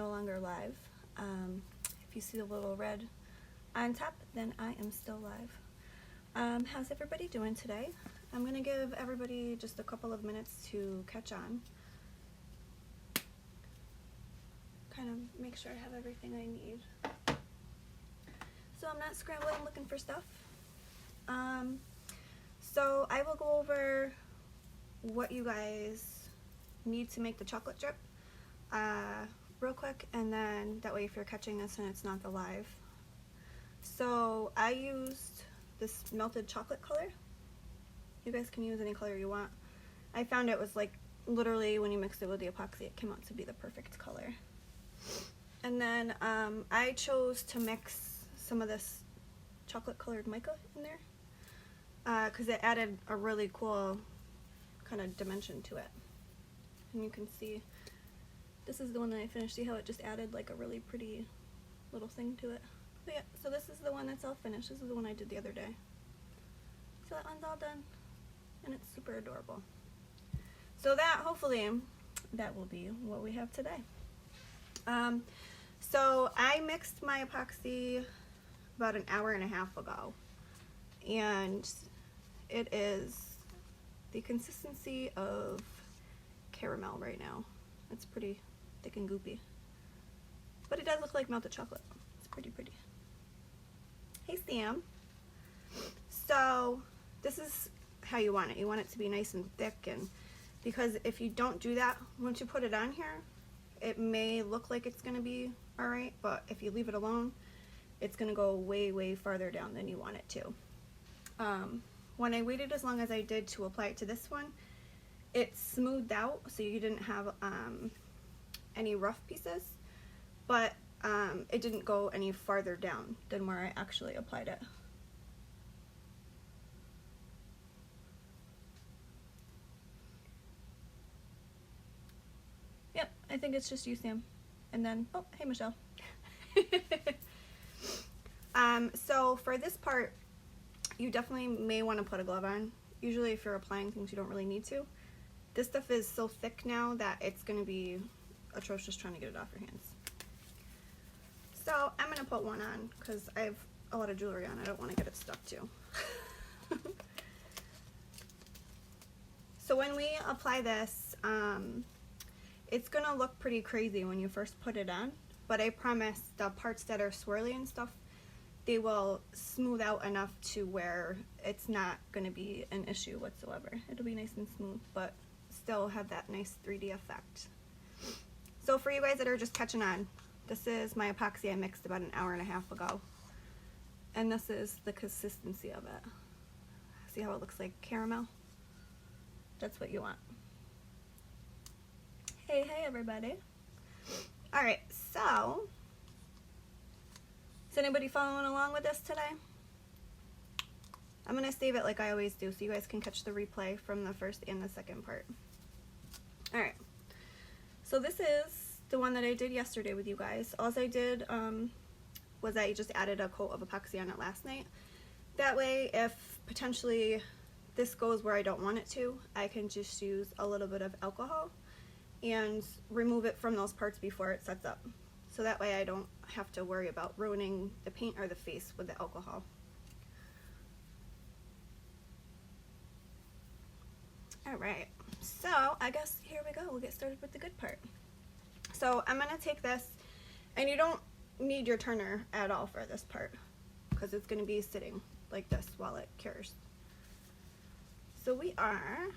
no longer live. If you see the little red on top, then I am still live. How's everybody doing today? I'm going to give everybody just a couple of minutes to catch on. Kind of make sure I have everything I need. So I'm not scrambling looking for stuff. So I will go over what you guys need to make the chocolate drip real quick, and then that way if you're catching this and it's not the live. So I used this melted chocolate color. You guys can use any color you want. I found it was like literally when you mixed it with the epoxy, it came out to be the perfect color. And then I chose to mix some of this chocolate colored mica in there because it added a really cool kind of dimension to it. And you can see this is the one that I finished. See how it just added like a really pretty little thing to it. But yeah, so this is the one that's all finished. This is the one I did the other day. So that one's all done and it's super adorable. So that, hopefully, that will be what we have today. So I mixed my epoxy about an hour and a half ago, and it is the consistency of caramel right now. It's pretty thick and goopy, but it does look like melted chocolate. It's pretty pretty. Hey Sam. So this is how you want it. You want it to be nice and thick, and because if you don't do that, once you put it on here, it may look like it's going to be alright, but if you leave it alone, it's going to go way farther down than you want it to. When I waited as long as I did to apply it to this one, it smoothed out, so you didn't have any rough pieces, but it didn't go any farther down than where I actually applied it. Yep, I think it's just you, Sam. And then, oh, hey Michelle. So for this part, you definitely may want to put a glove on. Usually if you're applying things you don't really need to. This stuff is so thick now that it's going to be atrocious trying to get it off your hands. So I'm going to put one on because I have a lot of jewelry on. I don't want to get it stuck too. So when we apply this, it's going to look pretty crazy when you first put it on, but I promise the parts that are swirly and stuff, they will smooth out enough to where it's not going to be an issue whatsoever. It'll be nice and smooth, but still have that nice 3D effect. So for you guys that are just catching on, this is my epoxy I mixed about an hour and a half ago. And this is the consistency of it. See how it looks like caramel? That's what you want. Hey everybody. Alright, so is anybody following along with this today? I'm going to save it like I always do so you guys can catch the replay from the first and the second part. Alright, so this is the one that I did yesterday with you guys. All I did was I just added a coat of epoxy on it last night. That way, if potentially this goes where I don't want it to, I can just use a little bit of alcohol and remove it from those parts before it sets up. So that way I don't have to worry about ruining the paint or the face with the alcohol. Alright, so I guess here we go. We'll get started with the good part. So I'm going to take this, and you don't need your turner at all for this part because it's going to be sitting like this while it cures. So we are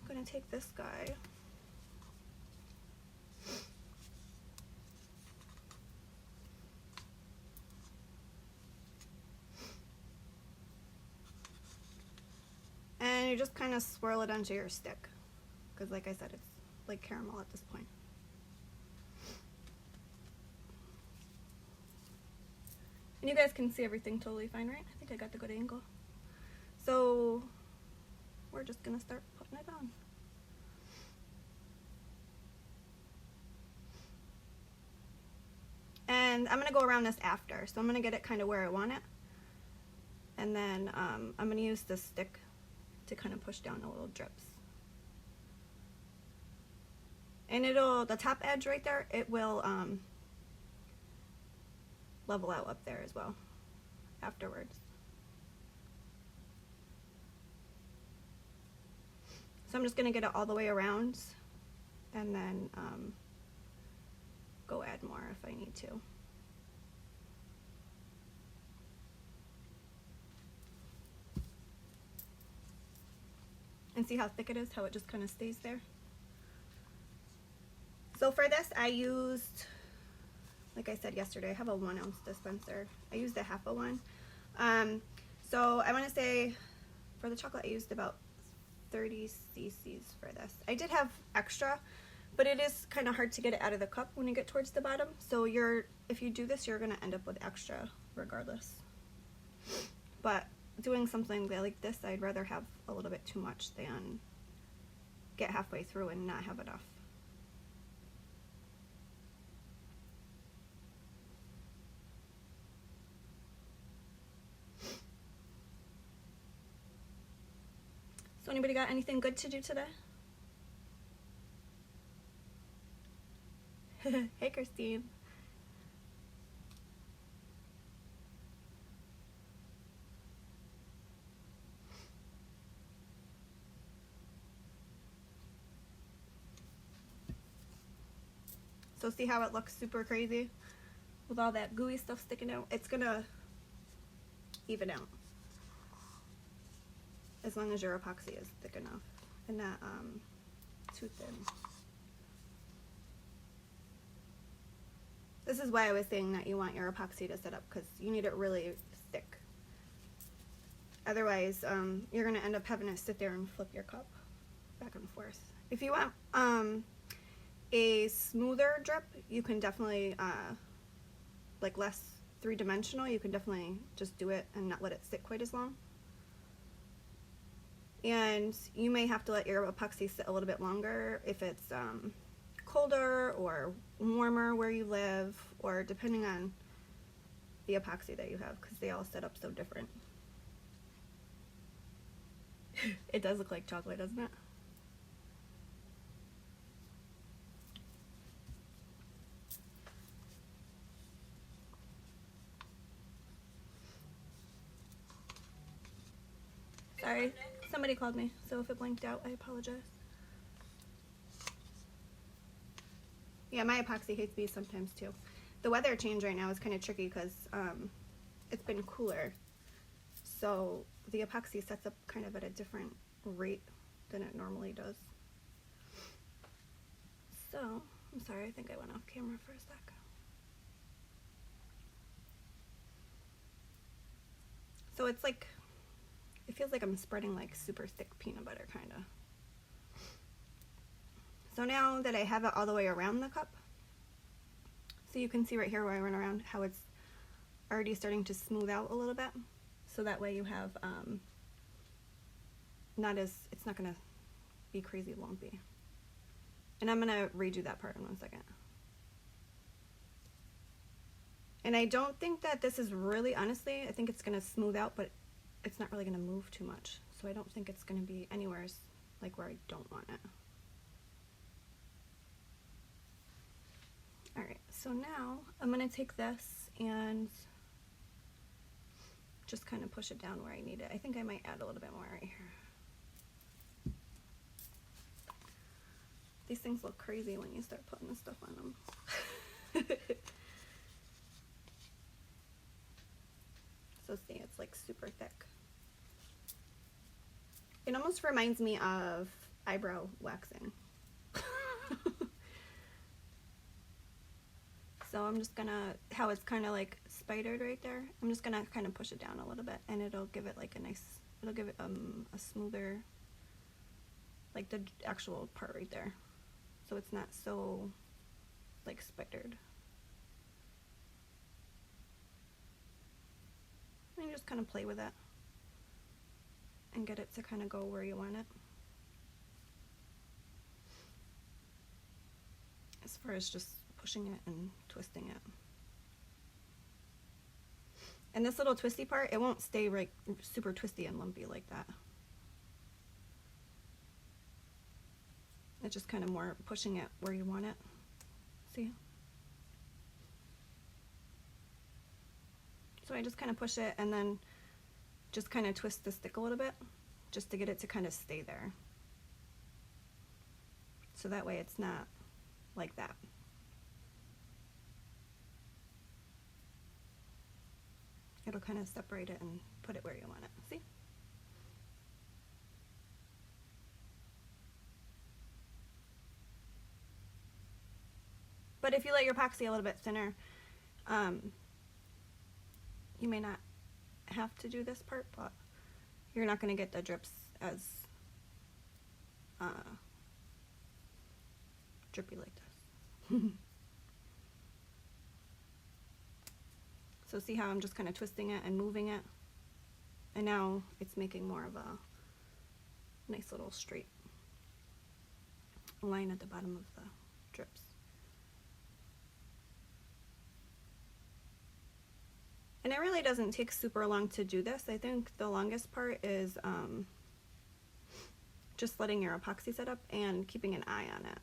going to take this guy . And you just kind of swirl it onto your stick because like I said, it's like caramel at this point. And you guys can see everything totally fine, right? I think I got the good angle. So we're just gonna start putting it on. And I'm gonna go around this after, so I'm gonna get it kind of where I want it. And then I'm gonna use this stick to kind of push down the little drips. And it'll, the top edge right there, it will level out up there as well afterwards. So I'm just going to get it all the way around and then go add more if I need to. And see how thick it is, how it just kind of stays there. So for this I used, like I said yesterday, I have a 1 ounce dispenser. I used a half a one. So I want to say for the chocolate I used about 30 cc's for this. I did have extra, but it is kind of hard to get it out of the cup when you get towards the bottom. So if you do this, you're going to end up with extra regardless. But doing something like this, I'd rather have a little bit too much than get halfway through and not have enough. So anybody got anything good to do today? Hey, Christine. So see how it looks super crazy with all that gooey stuff sticking out? It's gonna even out as long as your epoxy is thick enough and not too thin. This is why I was saying that you want your epoxy to set up, because you need it really thick. Otherwise, you're going to end up having to sit there and flip your cup back and forth. If you want a smoother drip, you can definitely, like less three-dimensional, you can definitely just do it and not let it sit quite as long. And you may have to let your epoxy sit a little bit longer if it's colder or warmer where you live, or depending on the epoxy that you have, because they all set up so different. It does look like chocolate, doesn't it? Sorry, somebody called me, so if it blinked out, I apologize. Yeah, my epoxy hates me sometimes too. The weather change right now is kind of tricky because it's been cooler. So the epoxy sets up kind of at a different rate than it normally does. So, I'm sorry, I think I went off camera for a sec. So it's like, it feels like I'm spreading like super thick peanut butter kind of. So now that I have it all the way around the cup, so you can see right here where I run around how it's already starting to smooth out a little bit. So that way you have, it's not gonna be crazy lumpy. And I'm gonna redo that part in 1 second. And I don't think that this is really, honestly, I think it's gonna smooth out, but it's not really gonna move too much. So I don't think it's gonna be anywhere like where I don't want it. Alright, so now I'm going to take this and just kind of push it down where I need it. I think I might add a little bit more right here. These things look crazy when you start putting this stuff on them. So see, it's like super thick. It almost reminds me of eyebrow waxing. So I'm just gonna, how it's kind of like spidered right there, I'm just gonna kind of push it down a little bit, and it'll give it like a nice, it'll give it a smoother, like the actual part right there, so it's not so like spidered. And you just kind of play with it and get it to kind of go where you want it. As far as just pushing it and twisting it. And this little twisty part, it won't stay right super twisty and lumpy like that. It's just kind of more pushing it where you want it. See? So I just kind of push it and then just kind of twist the stick a little bit just to get it to kind of stay there. So that way it's not like that. It'll kind of separate it and put it where you want it. See? But if you let your epoxy a little bit thinner, you may not have to do this part, but you're not going to get the drips as drippy like this. So see how I'm just kind of twisting it and moving it, and now it's making more of a nice little straight line at the bottom of the drips. And it really doesn't take super long to do this. I think the longest part is just letting your epoxy set up and keeping an eye on it.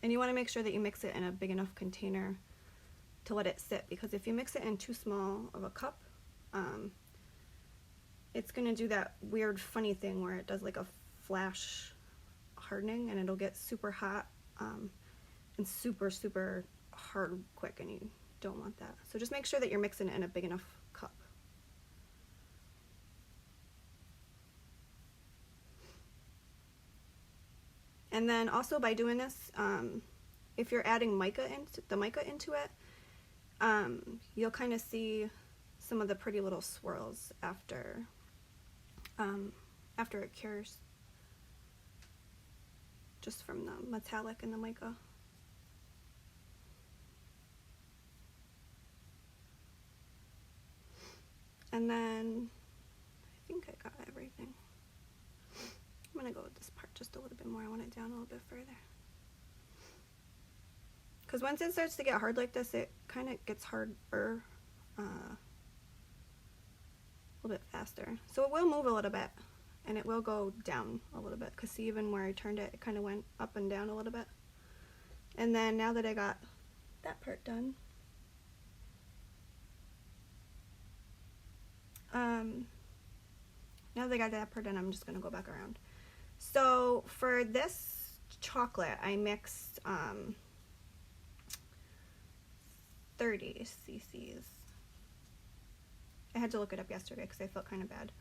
And you want to make sure that you mix it in a big enough container to let it sit, because if you mix it in too small of a cup, it's going to do that weird funny thing where it does like a flash hardening, and it'll get super hot and super hard quick, and you don't want that. So just make sure that you're mixing it in a big enough cup. And then also by doing this, if you're adding mica into it, you'll kind of see some of the pretty little swirls after it cures, just from the metallic in the mica. And then I think I got everything. I'm gonna go with this part just a little bit more. I want it down a little bit further, because once it starts to get hard like this, it kind of gets harder a little bit faster. So it will move a little bit, and it will go down a little bit, because see, even where I turned it, it kind of went up and down a little bit. And then now that I got that part done, now that I got that part done, I'm just gonna go back around. So for this chocolate, I mixed 30 cc's. I had to look it up yesterday because I felt kind of bad,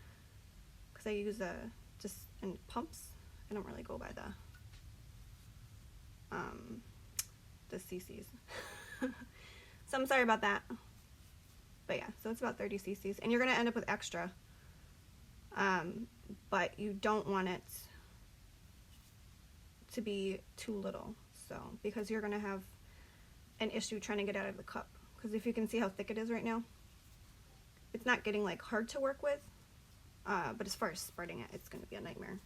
because I use just in pumps. I don't really go by the cc's. So I'm sorry about that. But yeah, so it's about 30 cc's, and you're gonna end up with extra, but you don't want it to be too little, so, because you're gonna have an issue trying to get out of the cup, because if you can see how thick it is right now, it's not getting like hard to work with, but as far as spreading it, it's gonna be a nightmare.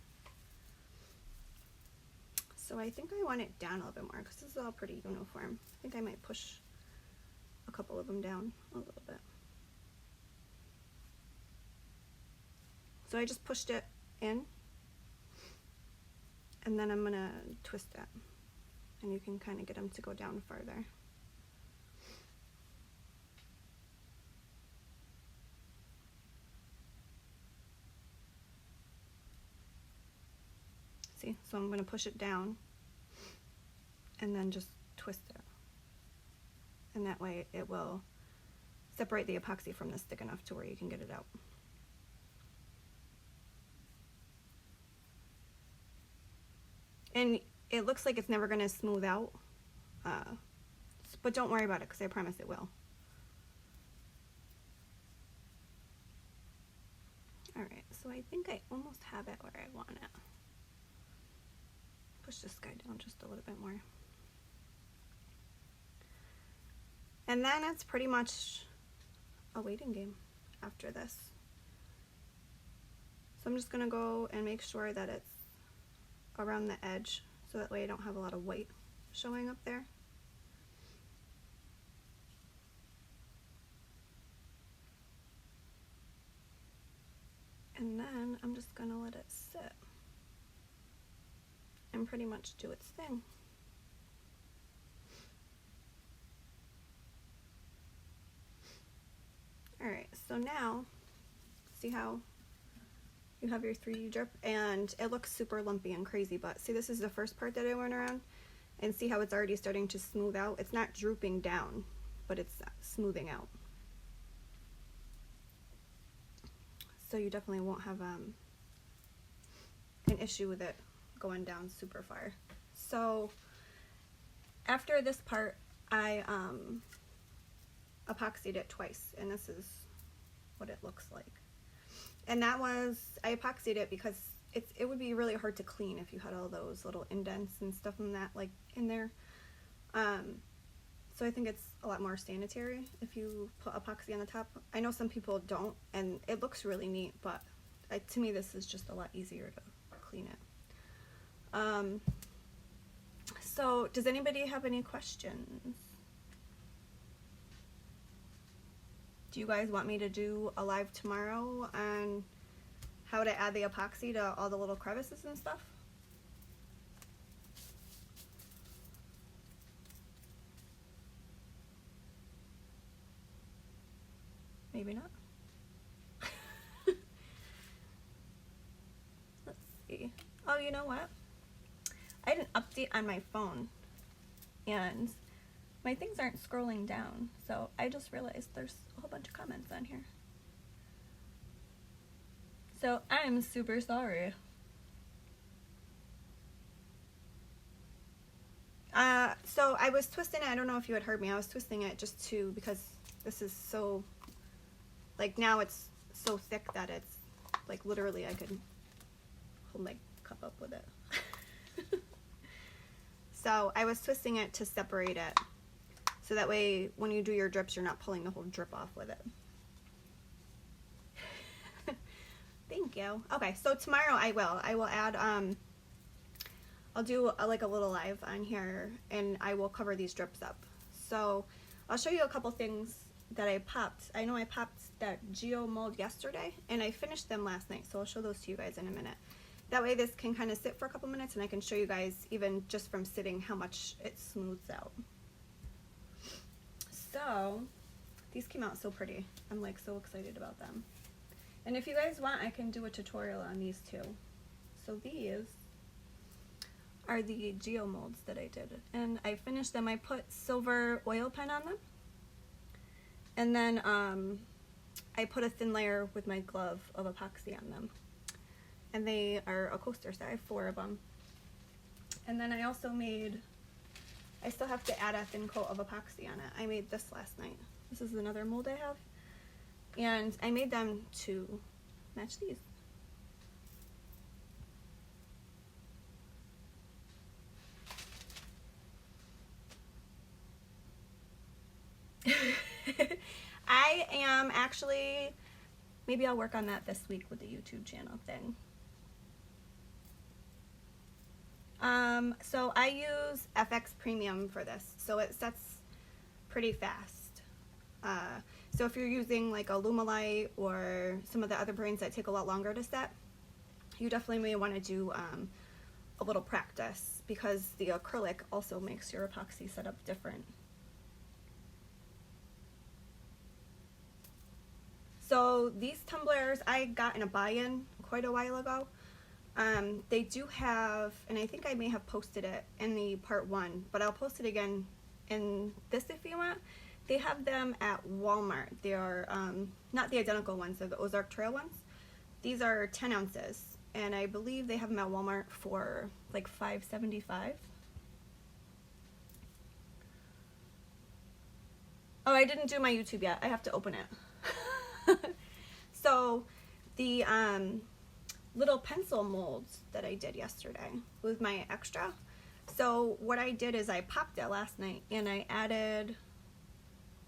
So I think I want it down a little bit more, because this is all pretty uniform. I think I might push a couple of them down a little bit. So I just pushed it in, and then I'm gonna twist it, and you can kind of get them to go down farther. See, so I'm gonna push it down and then just twist it, and that way it will separate the epoxy from this thick enough to where you can get it out. And it looks like it's never going to smooth out, but don't worry about it, because I promise it will. Alright, so I think I almost have it where I want it. Push this guy down just a little bit more. And then it's pretty much a waiting game after this. So I'm just going to go and make sure that it's around the edge, so that way I don't have a lot of white showing up there. And then I'm just gonna let it sit and pretty much do its thing. So now, see how you have your 3D drip, and it looks super lumpy and crazy, but see, this is the first part that I went around, and see how it's already starting to smooth out? It's not drooping down, but it's smoothing out. So you definitely won't have an issue with it going down super far. So after this part, I epoxied it twice, and this is what it looks like. And that was, I epoxied it because it would be really hard to clean if you had all those little indents and stuff in that, like, in there. So I think it's a lot more sanitary if you put epoxy on the top. I know some people don't, and it looks really neat, but to me this is just a lot easier to clean it. So does anybody have any questions? Do you guys want me to do a live tomorrow on how to add the epoxy to all the little crevices and stuff? Maybe not. Let's see. Oh, you know what? I had an update on my phone, and my things aren't scrolling down, so I just realized there's a whole bunch of comments on here. So I'm super sorry. So I was twisting it. I don't know if you had heard me. I was twisting it just because this is so, like, now it's so thick that it's like literally I could hold my cup up with it. So I was twisting it to separate it, so that way when you do your drips you're not pulling the whole drip off with it. Thank you. Okay, so tomorrow I will add I'll do like a little live on here, and I will cover these drips up. So I'll show you a couple things that I popped. I know I popped that geo mold yesterday, and I finished them last night, so I'll show those to you guys in a minute. That way this can kind of sit for a couple minutes, and I can show you guys even just from sitting how much it smooths out. So these came out so pretty. I'm like so excited about them. And if you guys want, I can do a tutorial on these too. So these are the geo molds that I did, and I finished them. I put silver oil pen on them, and then I put a thin layer with my glove of epoxy on them, and they are a coaster, so I have 4 of them. And then I also I still have to add a thin coat of epoxy on it. I made this last night. This is another mold I have, and I made them to match these. I am actually, maybe I'll work on that this week with the YouTube channel thing. So I use FX Premium for this, so it sets pretty fast. So if you're using like a Lumalite or some of the other brands that take a lot longer to set, you definitely may want to do a little practice, because the acrylic also makes your epoxy setup different. So these tumblers I got in a buy-in quite a while ago. They do have, and I think I may have posted it in the part 1, but I'll post it again in this if you want. They have them at Walmart. They are not the identical ones, they're the Ozark Trail ones. These are 10 ounces, and I believe they have them at Walmart for like $5.75. Oh, I didn't do my YouTube yet. I have to open it. So the little pencil molds that I did yesterday with my extra. So what I did is I popped it last night, and I added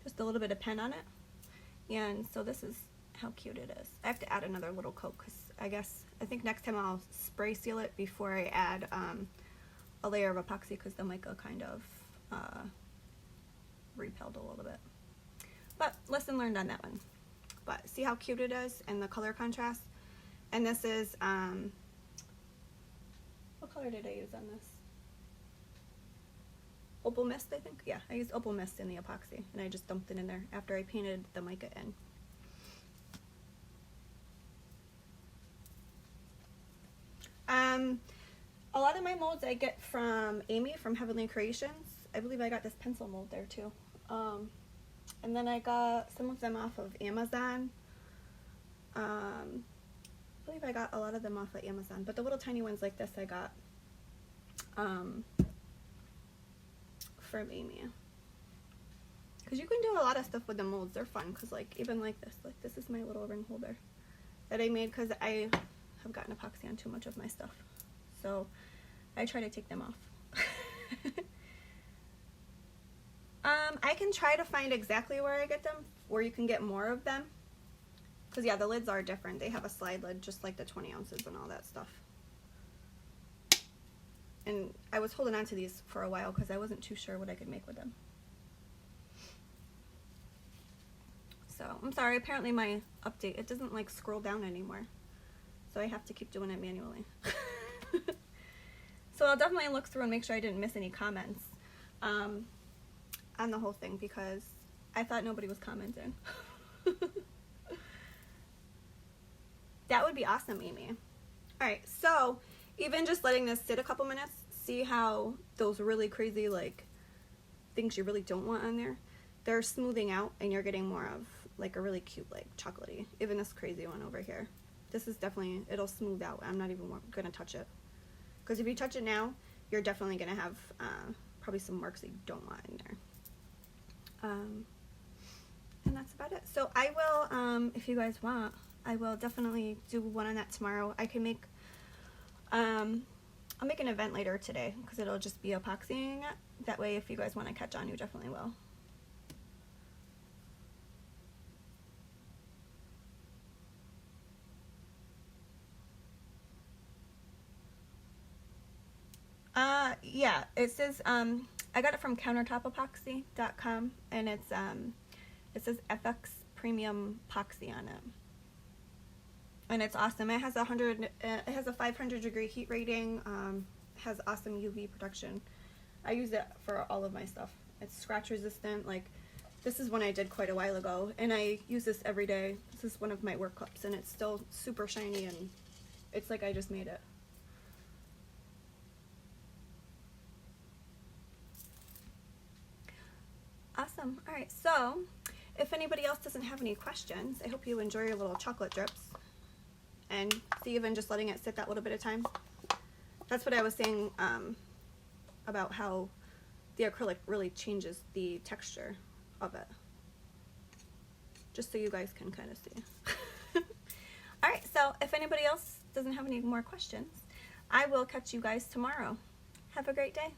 just a little bit of pen on it. And so this is how cute it is. I have to add another little coat, because I think next time I'll spray seal it before I add a layer of epoxy, because the mica kind of repelled a little bit. But lesson learned on that one. But see how cute it is, and the color contrast. And this is what color did I use on this? Opal Mist, I think. Yeah, I used Opal Mist in the epoxy, and I just dumped it in there after I painted the mica in. A lot of my molds I get from Amy from Heavenly Creations. I believe I got this pencil mold there too. And then I got some of them off of Amazon. I believe I got a lot of them off of Amazon, but the little tiny ones like this I got from Amy. Because you can do a lot of stuff with the molds. They're fun, because like even like this is my little ring holder that I made because I have gotten epoxy on too much of my stuff. So I try to take them off. I can try to find exactly where I get them, where you can get more of them. Because yeah, the lids are different. They have a slide lid, just like the 20 ounces and all that stuff. And I was holding on to these for a while because I wasn't too sure what I could make with them. So I'm sorry, apparently my update, it doesn't like scroll down anymore. So I have to keep doing it manually. So I'll definitely look through and make sure I didn't miss any comments on the whole thing, because I thought nobody was commenting. That would be awesome, Amy. Alright, so even just letting this sit a couple minutes, see how those really crazy like things you really don't want on there, they're smoothing out and you're getting more of like a really cute like chocolatey. Even this crazy one over here. This is definitely, it'll smooth out. I'm not even going to touch it. Because if you touch it now, you're definitely going to have probably some marks that you don't want in there. And that's about it. So I will, if you guys want, I will definitely do one on that tomorrow. I can make, I'll make an event later today because it'll just be epoxying it. That way if you guys want to catch on, you definitely will. Yeah, it says, I got it from countertopepoxy.com, and it's, it says FX Premium Epoxy on it. And it's awesome. It has it has a 500 degree heat rating, has awesome UV protection. I use it for all of my stuff. It's scratch resistant. Like, this is one I did quite a while ago, and I use this every day. This is one of my work cups, and it's still super shiny, and it's like I just made it. Awesome. Alright, so if anybody else doesn't have any questions, I hope you enjoy your little chocolate drips. And see, even just letting it sit that little bit of time. That's what I was saying about how the acrylic really changes the texture of it. Just so you guys can kind of see. Alright, so if anybody else doesn't have any more questions, I will catch you guys tomorrow. Have a great day.